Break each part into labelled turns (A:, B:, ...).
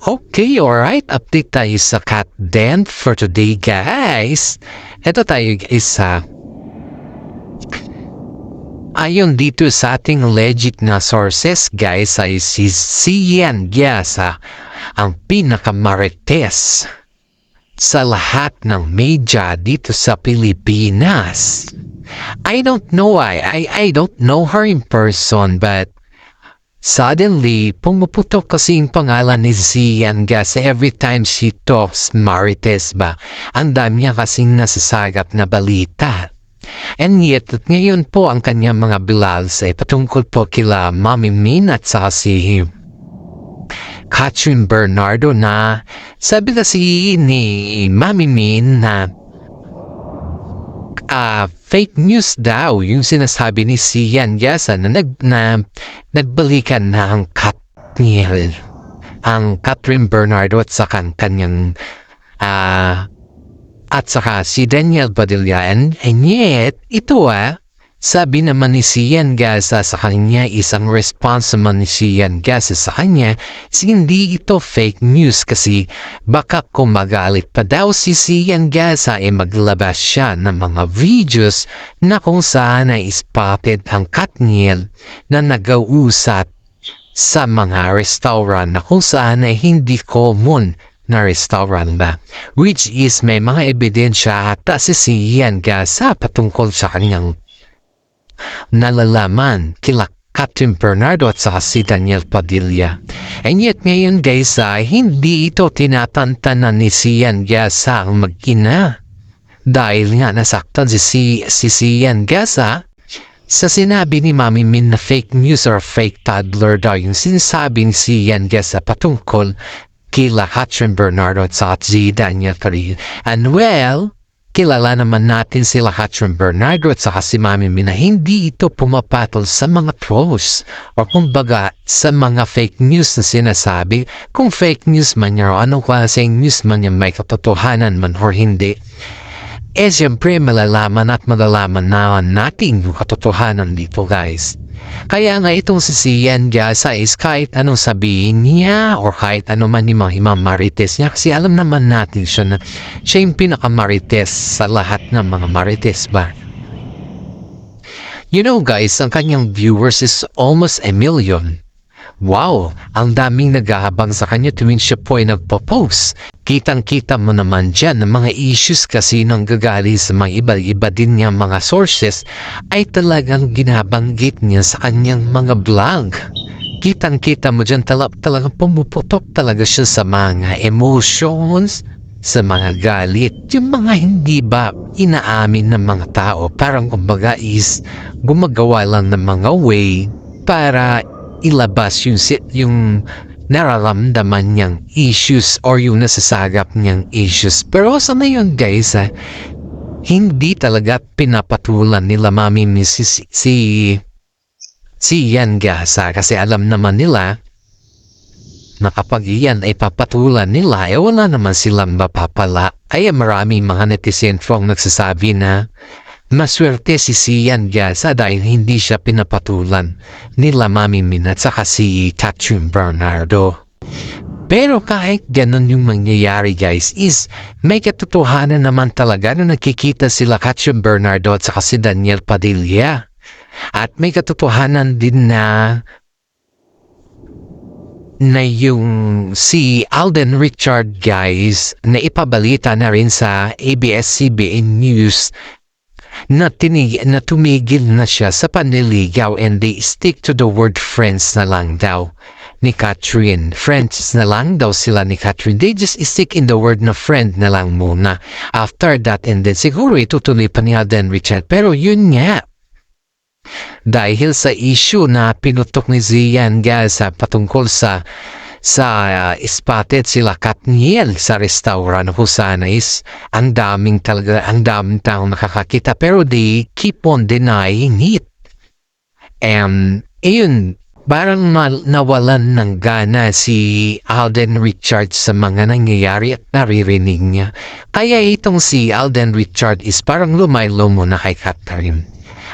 A: Okay, alright. Update tayo sa cat den for today, guys. Ito tayo, guys, ayon dito sa ating legit na sources, guys, ay si Sian Gyasa ang pinakamarites sa lahat ng media dito sa Pilipinas. I don't know why. I don't know her in person, but suddenly, pumuputok kasi yung pangalan ni Sian Gyasa every time she talks Marites ba. Ang dami niya kasing nasasagap na balita. And yet, ngayon po ang kanyang mga vlogs ay patungkol po kila Mami Min at saka si Catherine Bernardo na sabi kasi ni Mami Min na fake news daw yung sinasabi ni Sian Gyasa na nagbalikan na ang Katniel, ang Catherine Bernardo at saka kanyang at saka si Daniel Padilla, and yet ito sabi naman ni Sian Gyasa sa kanya, isang response naman ni Sian Gyasa sa kanya, hindi ito fake news kasi baka kung magalit pa daw si Sian Gyasa ay maglabas siya ng mga videos na kung saan ay spotted ang Katniel na nag-uusap sa mga restaurant na kung saan ay hindi common na restaurant ba, which is may mga ebidensya ata si Sian Gyasa patungkol sa kanyang nalalaman kila Catherine Bernardo at saka si Daniel Padilla. And yet ngayon, guys, hindi ito tinatantanan ni Sian Gyasa ang mag-ina dahil nga nasaktan si Sian Gyasa sa sinabi ni Mami Min na fake news or fake toddler daw yung sinasabi ni Sian Gyasa patungkol kila Catherine Bernardo at saka si Daniel Padilla. And well, kilala naman natin sila Catherine Bernardo at saka si Mami Min na hindi ito pumapatol sa mga trolls o kumbaga sa mga fake news na sinasabi. Kung fake news man niya o anong klaseng news man niya, may katotohanan man o hindi, siyempre malalaman at malalaman na natin yung katotohanan dito, guys. Kaya nga itong si Sian Gyasa is kahit anong sabihin niya or kahit ano man yung mga marites niya, kasi alam naman natin siya na siya yung pinakamarites sa lahat ng mga marites ba. You know, guys, ang kanyang viewers is almost 1 million. Wow, ang daming naghahabang sa kanya tuwing siya po ay nagpo-post. Kitang-kita mo naman dyan ng mga issues kasi nang gagali sa mga iba-iba din niya mga sources ay talagang ginabanggit niya sa kanyang mga vlog. Kitang-kita mo dyan talagang pumuputok talaga siya sa mga emotions, sa mga galit, yung mga hindi ba inaamin ng mga tao. Parang kumbaga is gumagawa lang ng mga way para ilabas yung nararamdaman niyang issues or yung nasasagap niyang issues. Pero sa ngayon, guys, hindi talaga pinapatulan nila Mami Min si Sian Gyasa kasi alam naman nila na kapag iyan ay papatulan nila, wala naman silang mapapala. Kaya maraming mga netizen ang nagsasabi na maswerte si Sian Gyasa dahil hindi siya pinapatulan nila Mami Min at saka si Catherine Bernardo. Pero kahit ganun yung mangyayari, guys, is may katotohanan naman talaga na nakikita sila Catherine Bernardo at saka si Daniel Padilla. At may katotohanan din na yung si Alden Richard, guys, na ipabalita na rin sa ABS-CBN News na tumigil na siya sa panliligaw and they stick to the word friends na lang daw ni Catherine. Friends na lang daw sila ni Catherine. They just stick in the word na friend na lang muna. After that, and then siguro itutuloy pa ni Alden Richard. Pero yun nga, dahil sa issue na pinutok ni Sian Gyasa patungkol sa spotted sila Katniel sa restaurant kung saan is ang daming taong nakakakita pero they keep on denying it. And ayun, parang nawalan ng gana si Alden Richard sa mga nangyayari at naririnig niya. Kaya itong si Alden Richard is parang lumaylo muna kay Catherine.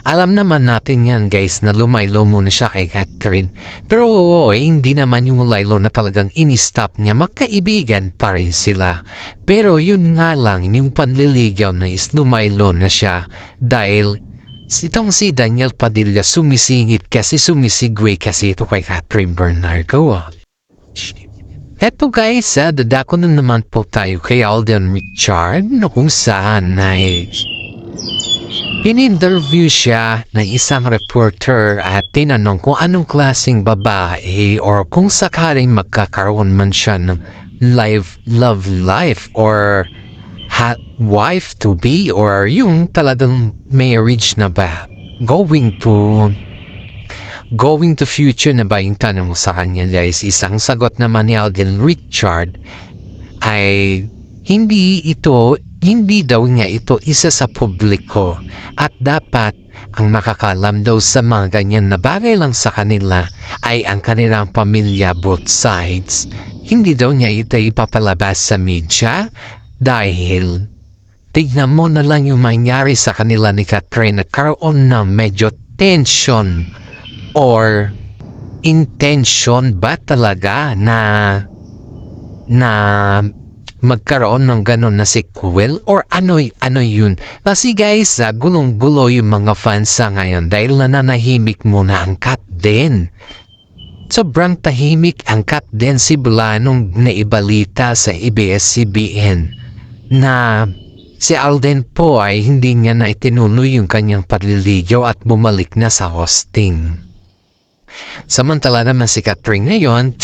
A: Alam naman natin yan guys na lumaylo muna siya kay Catherine. Pero hindi naman yung laylo na talagang in-stop niya. Magkaibigan pa rin sila. Pero yun nga lang, yung panliligaw na is lumaylo na siya. Dahil itong si Daniel Padilla sumisingit kasi sumisigway kasi ito kay Catherine Bernardo. Eto guys, dadako na naman po tayo kay Alden Richard na kung saan ay in-interview siya ng isang reporter at tinanong kung anong klaseng babae or kung sakaling magkakaroon man siya ng love life or wife to be or yung talagang marriage na ba going to future na ba yung tanong mo sa kanya guys. Isang sagot naman ni Alden Richard ay hindi daw niya ito isa sa publiko at dapat ang makakalam daw sa mga ganyan na bagay lang sa kanila ay ang kanilang pamilya both sides. Hindi daw niya ito ipapalabas sa media dahil tignan mo na lang yung mangyari sa kanila ni Catherine, nagkaroon ng medyo tension or intention ba talaga na magkaroon ng ganon na sequel or ano yun. Kasi guys, gulong-gulo yung mga fans sa ngayon dahil nananahimik muna ang Kat din. Sobrang tahimik ang Kat din simula nung naibalita sa ABS-CBN na si Alden po ay hindi niya na itinuloy yung kanyang panliligaw at bumalik na sa hosting. Samantala naman si Catherine ngayon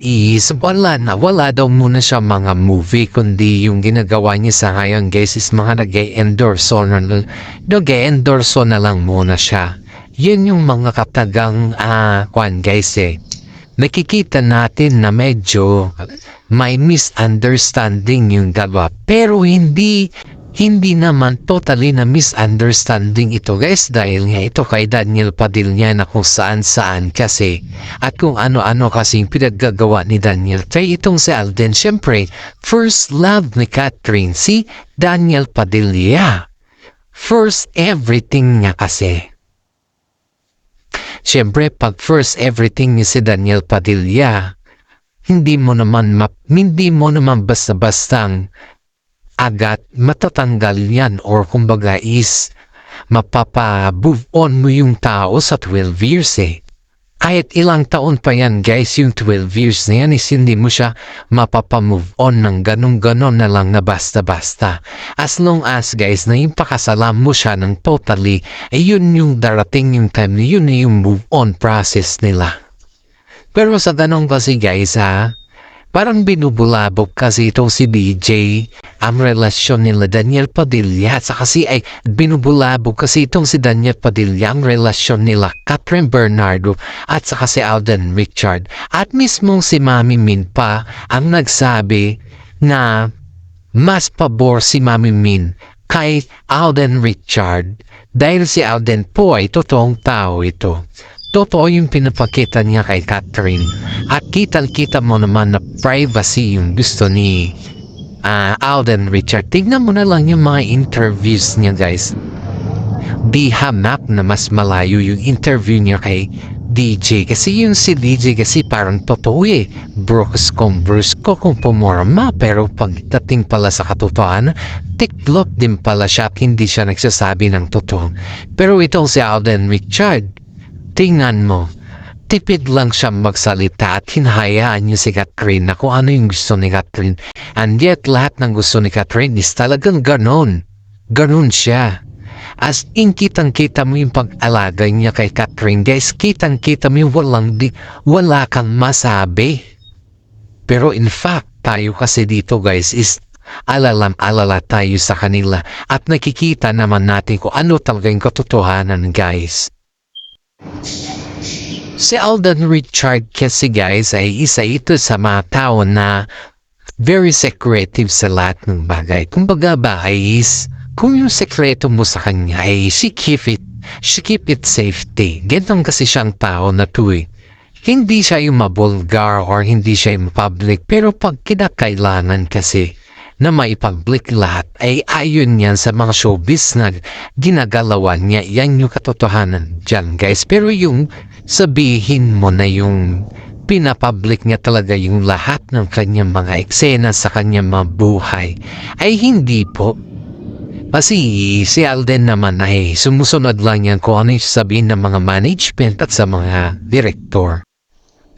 A: wala daw muna siya mga movie kundi yung ginagawa niya sa ngayon guys is mga nag-endorso na lang muna siya. Yun yung mga katagang guys nakikita natin na medyo may misunderstanding yung dalawa pero hindi naman totally na misunderstanding ito guys dahil nga ito kay Daniel Padilla na kung saan kasi at kung ano-ano kasing pinaggagawa ni Daniel kay itong si Alden. Syempre first love ni Catherine si Daniel Padilla, first everything niya kasi. Syempre pag first everything ni si Daniel Padilla hindi mo naman basta-bastang agad matatanggal yan or kumbaga is mapapa-move on mo yung tao sa 12 years Kahit ilang taon pa yan guys, yung 12 years na yan is hindi mo siya mapapa-move on ng ganun-ganon na lang na basta-basta. As long as guys na yung pakasalam mo siya ng totally, yun yung darating yung time na yun yung move on process nila. Pero sa ganun kasi guys parang binubulabog kasi itong si DJ ang relasyon nila Daniel Padilla at saka binubulabog kasi itong si Daniel Padilla ang relasyon nila Catherine Bernardo at saka si Alden Richard. At mismong si Mami Min pa ang nagsabi na mas pabor si Mami Min kay Alden Richard dahil si Alden po ay totoong tao ito. Totoo yung pinapakita niya kay Catherine. At kita mo naman na privacy yung gusto ni Alden Richard. Tignan mo na lang yung mga interviews niya guys. Di hamak na mas malayo yung interview niya kay DJ. Kasi yung si DJ kasi parang totoo brusko kung pumorma. Pero pagdating pala sa katotohanan, tiklop din pala siya at hindi siya nagsasabi ng totoo. Pero itong si Alden Richard, tingnan mo, tipid lang siya magsalita at hinahayaan niya si Catherine na kung ano yung gusto ni Catherine. And yet, lahat ng gusto ni Catherine is talagang ganon. Ganon siya. As in, kitang-kita mo yung pag-alagay niya kay Catherine. Guys, kitang-kita mo yung wala kang masabi. Pero in fact, tayo kasi dito guys is alala tayo sa kanila. At nakikita naman natin kung ano talaga yung katotohanan guys. Si Alden Richard kasi guys ay isa ito sa mga tao na very secretive sa lahat ng bagay. Kumbaga ba is kung yung sekreto mo sa kanya ay she keep it safety. Ganun kasi siyang tao na Hindi siya yung mabulgar or hindi siya yung public pero pag kinakailangan kasi na maipag-public lahat ay ayon yan sa mga showbiz na ginagalawan niya. Yan yung katotohanan dyan guys. Pero yung sabihin mo na yung pinapublic niya talaga yung lahat ng kanyang mga eksena sa kanyang mga buhay ay hindi po. Kasi si Alden naman ay sumusunod lang yan kung ano yung sabihin ng mga management at sa mga director.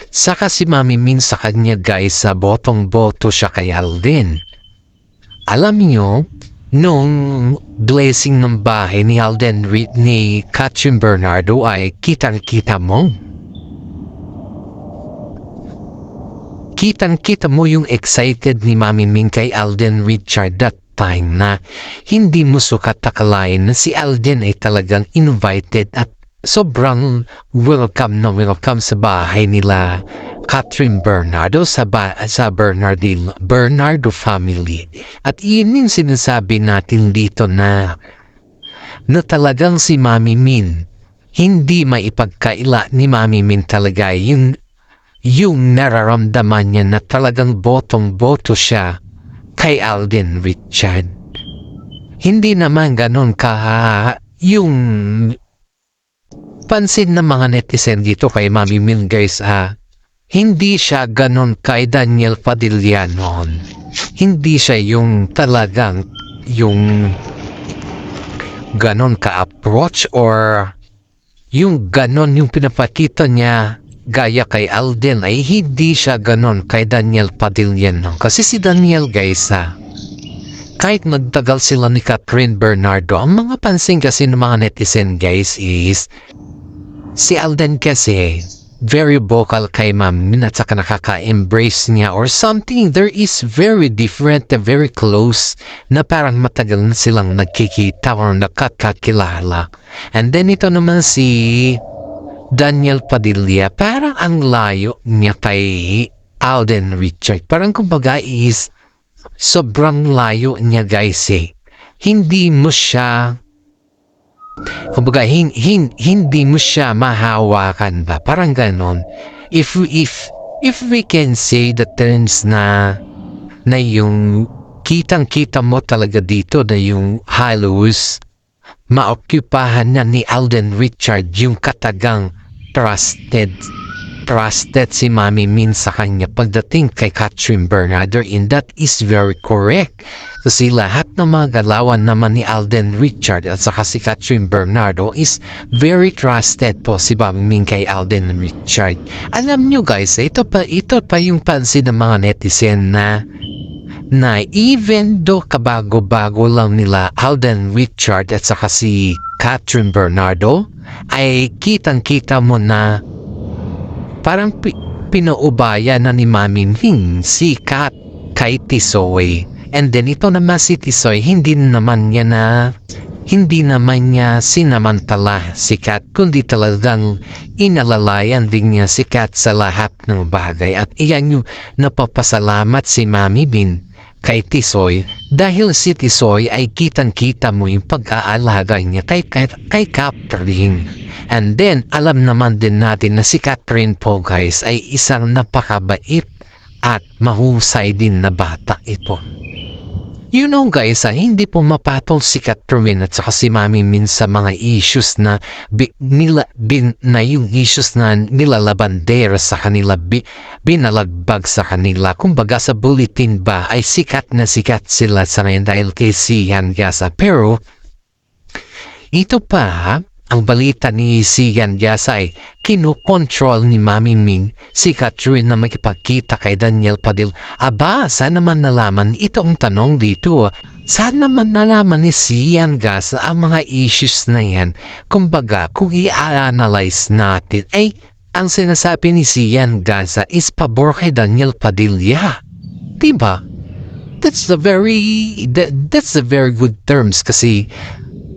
A: Saka si Mami Min sa kanya guys sa botong-boto siya kay Alden. Alam niyo, nung blessing ng bahay ni Alden Reed ni Katrin Bernardo ay kitang-kita mo. Kitang-kita mo yung excited ni Mami Min kay Alden Richard that time na hindi mo sukat akalain na si Alden ay talagang invited at sobrang welcome sa bahay nila Katrin Bernardo sa Bernardo family. At yun yung sinasabi natin dito na talagang si Mami Min hindi maipagkaila ni Mami Min talaga yung nararamdaman niya na talagang botong-boto siya kay Alden Richard. Hindi naman ganon yung pansin ng mga netizen dito kay Mami Min guys hindi siya ganon kay Daniel Padilla noon. Hindi siya yung talagang yung ganon ka-approach or yung ganon yung pinapakita niya gaya kay Alden ay hindi siya ganon kay Daniel Padilla no. Kasi si Daniel guys kahit magtagal sila ni Katrin Bernardo, ang mga pansin kasi ng mga netizen guys is si Alden kasi very vocal kay Mami Min at saka nakaka-embrace niya or something. There is very different, very close na parang matagal na silang nagkikita or nakakakilala. And then ito naman si Daniel Padilla, parang ang layo niya kay Alden Richard. Parang kumbaga is sobrang layo niya guys Hindi mo siya kumbaga hindi mo siya mahawakan ba? Parang ganon. If we can say the terms na yung kitang-kita mo talaga dito na yung halos maokupahan na ni Alden Richard yung katagang trusted si Mami Min sa kanya pagdating kay Katrin Bernardo, and that is very correct. Kasi lahat ng mga galawan naman ni Alden Richard at saka si Katrin Bernardo is very trusted po si Mami Min kay Alden Richard. Alam nyo guys, ito pa yung pansin ng mga netizen na even though kabago-bago lang nila Alden Richard at saka si Katrin Bernardo, ay kitang-kita mo na parang pinaubaya na ni Mami Min si Kat kay Tisoy. And then ito naman si Tisoy, hindi naman niya sinamantala si Kat, kundi talagang inalalayan din niya si Kat sa lahat ng bagay. At iyan yung napapasalamat si Mami Min kay Tisoy dahil si Tisoy ay kitang-kita mo yung pag-aalaga niya kay Katrin. And then, alam naman din natin na si Katrin po guys ay isang napakabait at mahusay din na bata ito. You know guys, hindi po mapatol si Katrin at saka si Mami Min sa mga issues na yung issues na nilalabandera sa kanila, binalagbag sa kanila. Kumbaga sa bulletin ba ay sikat na sikat sila sa ngayon dahil kay Sian Gasa. Pero ito pa ang balita ni Sian Gasa ay kinukontrol ni Mami Min si Katrin na makipagkita kay Daniel Padilla. Aba, saan naman nalaman itong tanong dito? Saan naman nalaman ni Sian Gasa ang mga issues na yan? Kumbaga, kung i-analyze natin, ay ang sinasabi ni Sian Gasa is pabor kay Daniel Padilla. Diba? That's the very good terms kasi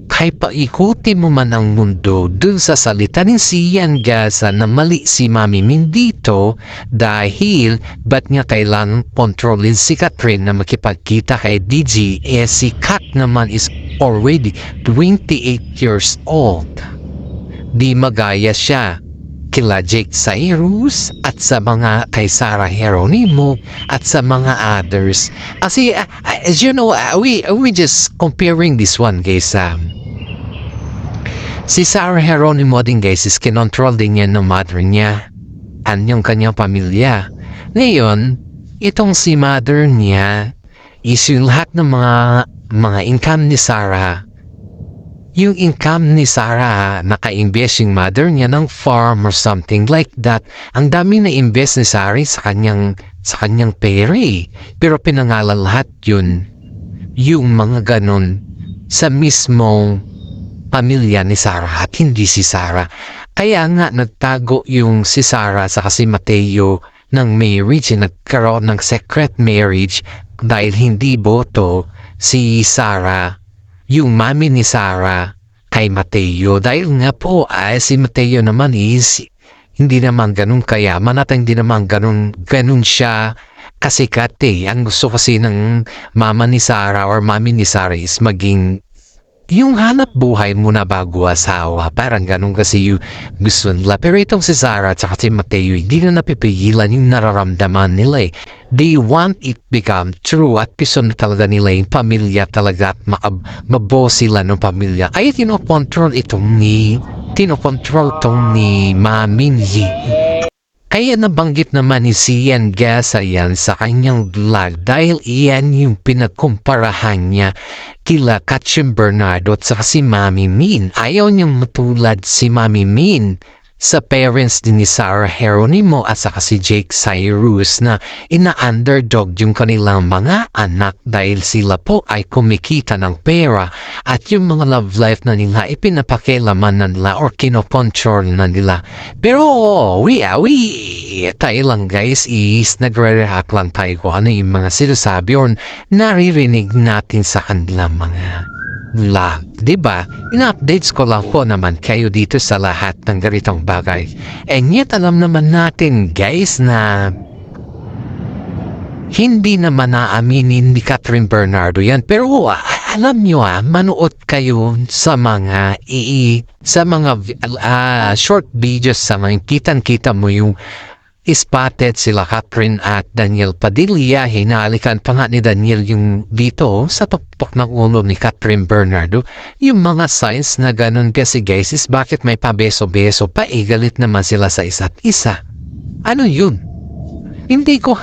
A: kahit paikutin mo man ang mundo dun sa salita ni Sian Gasa na mali si Mami Min dito dahil ba't niya kailangang kontrolin si Katrin na makipagkita kay DJ si Kat naman is already 28 years old. Di magaya siya kila Jake Cyrus at sa mga kay Sarah Geronimo at sa mga others. Kasi as you know, we just comparing this one guys. Si Sarah Geronimo din guys is kinontrol din niya ng mother niya at yung kanyang pamilya. Ngayon, itong si mother niya is yung lahat ng mga income ni Sarah. Yung income ni Sarah, naka-invest yung mother niya ng farm or something like that. Ang dami na invest ni Sarah sa kanyang pera eh. Pero pinangalan lahat yun, yung mga ganon, sa mismong pamilya ni Sarah at hindi si Sarah. Kaya nga nagtago yung si Sarah sa si Mateo ng marriage, nagkaroon ng secret marriage dahil hindi boto si Sarah, yung mami ni Sarah kay Mateo. Dahil nga po si Mateo naman is hindi naman ganun kayaman at hindi naman ganun siya kasikat eh. Ang gusto kasi ng mama ni Sarah or mami ni Sarah is maging yung hanap buhay muna bago asawa. Parang ganun kasi yung gusto nila. Pero itong si Sarah at si Mateo, hindi na napipigilan yung nararamdaman nila eh. They want it become true at gusto na talaga nila yung pamilya talaga at maboss sila ng pamilya. Ay tinokontrol itong ni Mami ni. Kaya nabanggit naman ni Sian Gasa yan sa kanyang vlog dahil iyan yung pinagkumparahan niya kila Katrin Bernardo at saka si Mami Min. Ayaw niyang matulad si Mami Min sa parents din ni Sarah Geronimo at saka si Jake Cyrus na ina-underdog yung kanilang mga anak dahil sila po ay kumikita ng pera at yung mga love life na nila ipinapakilaman na nila or kinocontrol na nila. Pero tayo lang guys is nagre-react lang tayo kung ano yung mga sinasabi or naririnig natin sa kanilang mga vlog, diba? Ina-updates ko lang po naman kayo dito sa lahat ng ganitong bagay. And yet alam naman natin guys na hindi naman naaminin ni Katrin Bernardo yan. Pero alam nyo manood kayo sa mga short videos sa mga kitang-kita mo yung spotted sila Katrin at Daniel Padilla. Hinalikan pa nga ni Daniel yung dito sa tuktok ng ulo ni Katrin Bernardo. Yung mga signs na ganun kasi guys is bakit may pabeso-beso pa galit naman sila sa isa't isa. Ano yun? Hindi ko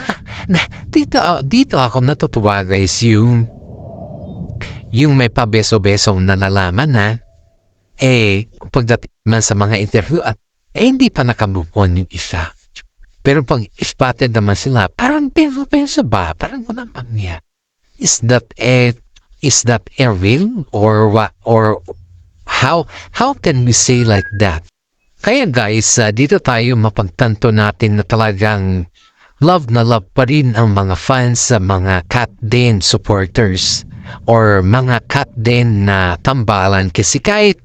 A: dito ako natutuwa guys yung may pabeso-beso na nalaman na pagdating man sa mga interview at hindi pa nakamupon yung isa. Pero pag spotted naman sila, parang penso ba? Parang wala pang niya. Is that a real or what? Or how can we say like that? Kaya guys, dito tayo mapagtanto natin na talagang love na love pa rin ang mga fans sa mga Kat Den supporters or mga Kat Den na tambalan kasi kahit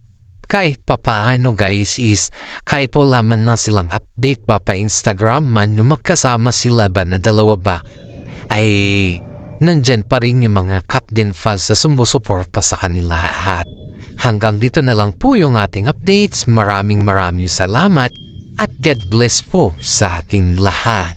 A: papaano guys is kahit po laman na silang update pa Instagram man yung magkasama sila ba na dalawa ba ay nandyan pa rin yung mga Kat Den fans sa sumusuporta sa kanila. At hanggang dito na lang po yung ating updates. Maraming salamat at God bless po sa ating lahat.